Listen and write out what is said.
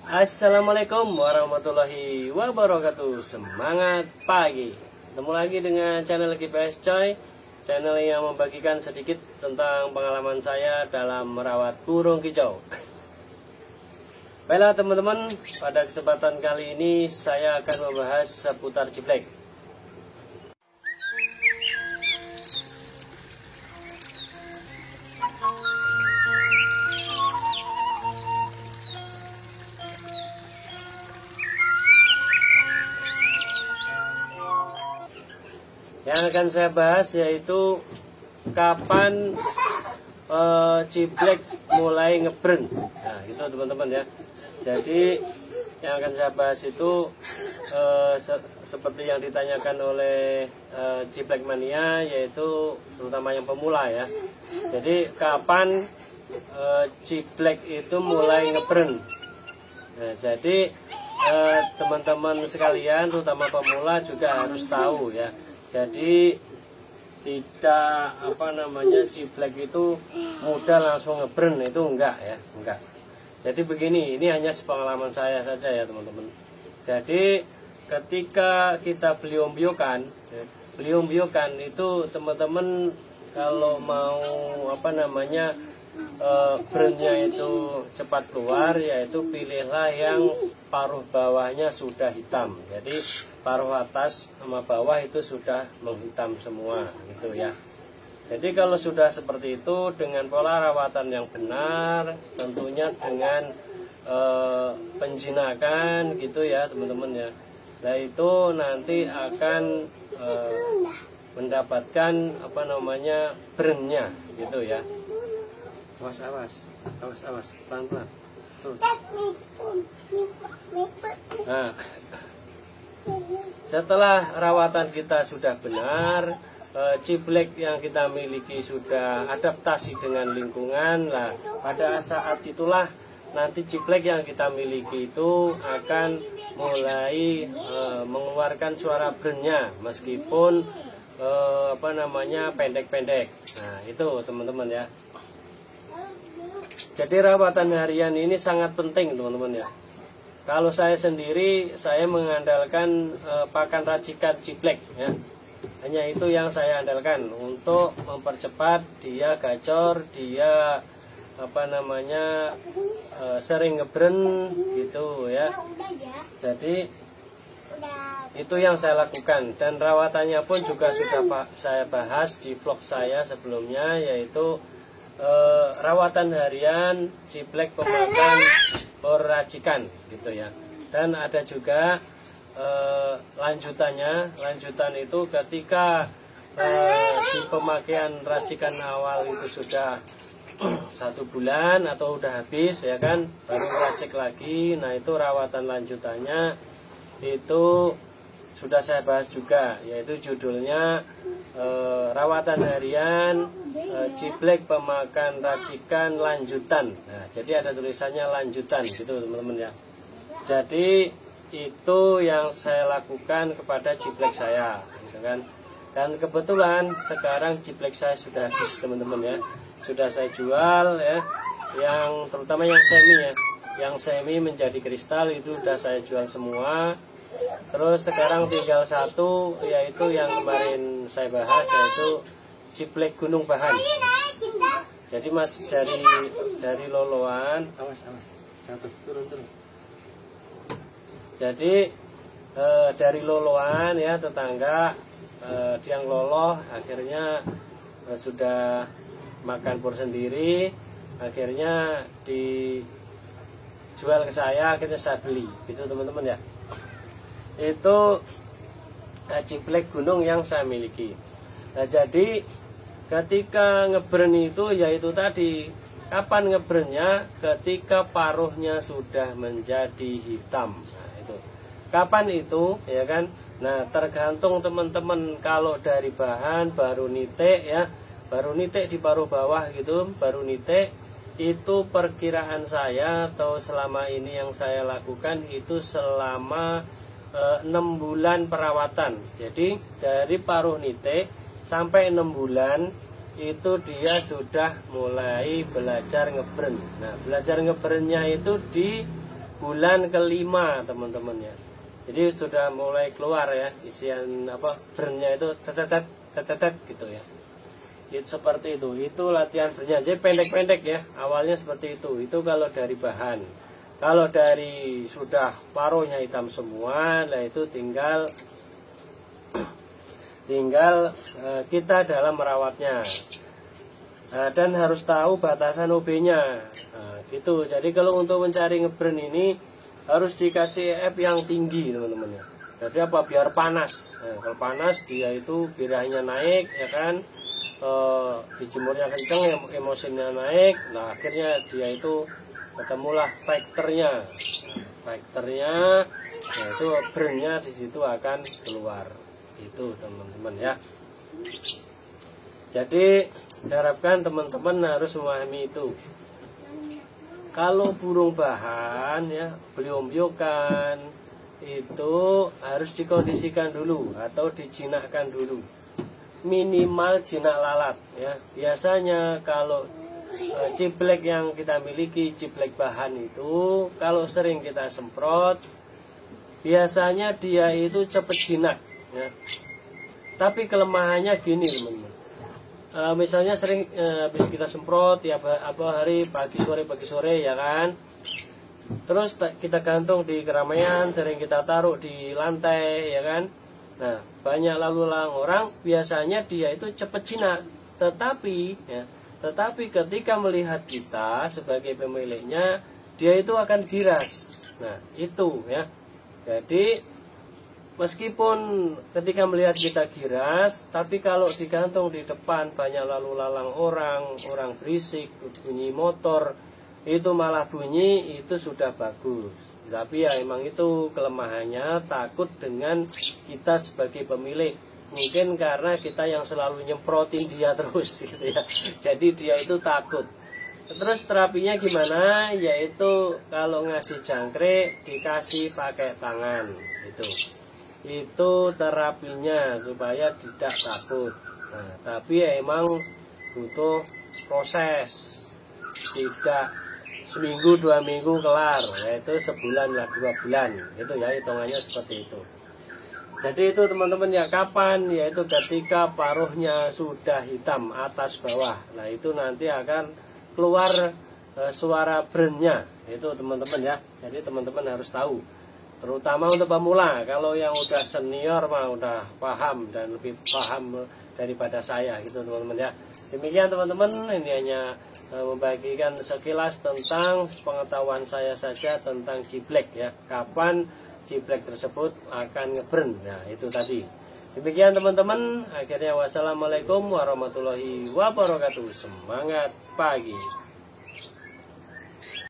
Assalamualaikum warahmatullahi wabarakatuh. Semangat pagi. Ketemu lagi dengan channel GPS Coy, channel yang membagikan sedikit tentang pengalaman saya dalam merawat burung kicau. Baiklah teman-teman, pada kesempatan kali ini saya akan membahas seputar ciblek. Yang akan saya bahas yaitu kapan ciblek mulai ngebrand. Nah, itu teman-teman ya. Jadi yang akan saya bahas itu seperti yang ditanyakan oleh ciblek mania, yaitu terutama yang pemula ya. Jadi kapan ciblek itu mulai ngebrand. Nah, jadi teman-teman sekalian, terutama pemula juga harus tahu ya. Jadi tidak ciblek itu mudah langsung ngebrand, itu enggak ya, enggak. Jadi begini, ini hanya sepengalaman saya saja ya teman-teman. Jadi ketika kita beliung-biukan itu teman-teman kalau mau brandnya itu cepat keluar, yaitu pilihlah yang paruh bawahnya sudah hitam. Jadi paruh atas sama bawah itu sudah menghitam semua gitu ya. Jadi kalau sudah seperti itu, dengan pola rawatan yang benar, tentunya dengan penjinakan gitu ya teman-teman ya. Nah itu nanti akan mendapatkan brandnya gitu ya. Awas, pelan-pelan. Nah, setelah rawatan kita sudah benar, ciblek yang kita miliki sudah adaptasi dengan lingkungan. Nah, pada saat itulah nanti ciblek yang kita miliki itu akan mulai mengeluarkan suara brandnya, meskipun pendek-pendek. Nah, itu teman-teman ya. Jadi rawatan harian ini sangat penting teman-teman ya. Kalau saya sendiri, saya mengandalkan pakan racikan ciblek ya. Hanya itu yang saya andalkan untuk mempercepat dia gacor, dia sering ngebrand gitu ya. Jadi itu yang saya lakukan, dan rawatannya pun juga sudah saya bahas di vlog saya sebelumnya, yaitu rawatan harian ciblek pemakan racikan gitu ya. Dan ada juga lanjutan itu ketika di pemakaian racikan awal itu sudah 1 bulan atau udah habis ya kan, baru racik lagi. Nah itu rawatan lanjutannya itu sudah saya bahas juga, yaitu judulnya rawatan harian ciblek pemakan racikan lanjutan. Nah, jadi ada tulisannya lanjutan gitu teman-teman ya. Jadi itu yang saya lakukan kepada ciblek saya gitu kan. Dan kebetulan sekarang ciblek saya sudah habis teman-teman ya. Sudah saya jual ya. Yang terutama yang semi ya. Yang semi menjadi kristal itu sudah saya jual semua. Terus sekarang tinggal satu, yaitu yang kemarin saya bahas, yaitu ciblek gunung bahan. Jadi mas dari loloan, awas jatuh, turun. Jadi dari loloan ya tetangga, yang loloh akhirnya sudah makan pur sendiri, akhirnya dijual ke saya, akhirnya saya beli gitu teman-teman ya. Itu ciblek gunung yang saya miliki. Nah jadi ketika ngebrand itu yaitu tadi, kapan ngebrandnya? Ketika paruhnya sudah menjadi hitam. Nah itu kapan itu ya kan. Nah tergantung teman-teman, kalau dari bahan baru nitik ya, baru nitik di paruh bawah gitu, baru nitik itu perkiraan saya atau selama ini yang saya lakukan itu selama 6 bulan perawatan. Jadi dari paruh nitik sampai 6 bulan itu dia sudah mulai belajar ngebrand. Nah, belajar ngebrandnya itu di bulan kelima teman-teman ya. Jadi sudah mulai keluar ya isian apa brandnya itu tetetet gitu ya. Itu seperti itu. Itu latihan brandnya. Jadi pendek-pendek ya. Awalnya seperti itu. Itu kalau dari bahan. Kalau dari sudah paruhnya hitam semua, nah itu tinggal kita dalam merawatnya. Nah, dan harus tahu batasan OB-nya. Nah, gitu. Jadi kalau untuk mencari ngebrand ini harus dikasih F yang tinggi teman-teman ya. Jadi apa biar panas. Nah, kalau panas dia itu birahinya naik ya kan. Dijemurnya kenceng, emosinya naik. Nah akhirnya dia itu ketemulah faktornya. Faktornya, nah, itu brandnya di situ akan keluar. Itu teman-teman ya. Jadi saya harapkan teman-teman harus memahami itu. Kalau burung bahan ya, beliau-beliaukan itu harus dikondisikan dulu atau dijinakkan dulu. Minimal jinak lalat ya. Biasanya kalau ciblek yang kita miliki, ciblek bahan itu kalau sering kita semprot, biasanya dia itu cepat jinak ya. Tapi kelemahannya gini teman-teman. Misalnya sering habis kita semprot tiap hari pagi sore ya kan. Terus kita gantung di keramaian, sering kita taruh di lantai ya kan. Nah, banyak lalu lalang orang biasanya dia itu cepat jinak. Tetapi ketika melihat kita sebagai pemiliknya, dia itu akan giras. Nah, itu ya. Jadi meskipun ketika melihat kita giras, tapi kalau digantung di depan banyak lalu lalang orang berisik, bunyi motor, itu malah bunyi, itu sudah bagus. Tapi ya emang itu kelemahannya, takut dengan kita sebagai pemilik. Mungkin karena kita yang selalu nyemprotin dia terus gitu ya. Jadi dia itu takut. Terus terapinya gimana? Yaitu kalau ngasih jangkrik dikasih pakai tangan itu terapinya supaya tidak takut. Nah, tapi ya emang butuh proses, tidak seminggu 2 minggu kelar, yaitu sebulan lah 2 bulan itu ya, hitungannya seperti itu. Jadi itu teman-teman ya, kapan? Yaitu ketika paruhnya sudah hitam atas bawah. Nah itu nanti akan keluar suara brandnya itu teman-teman ya. Jadi teman-teman harus tahu, terutama untuk pemula. Kalau yang udah senior mah udah paham dan lebih paham daripada saya gitu teman-teman ya. Demikian teman-teman, ini hanya membagikan sekilas tentang pengetahuan saya saja tentang ciblek ya, kapan ciblek tersebut akan ngebrand. Nah itu tadi. Demikian teman-teman, akhirnya wassalamualaikum warahmatullahi wabarakatuh. Semangat pagi.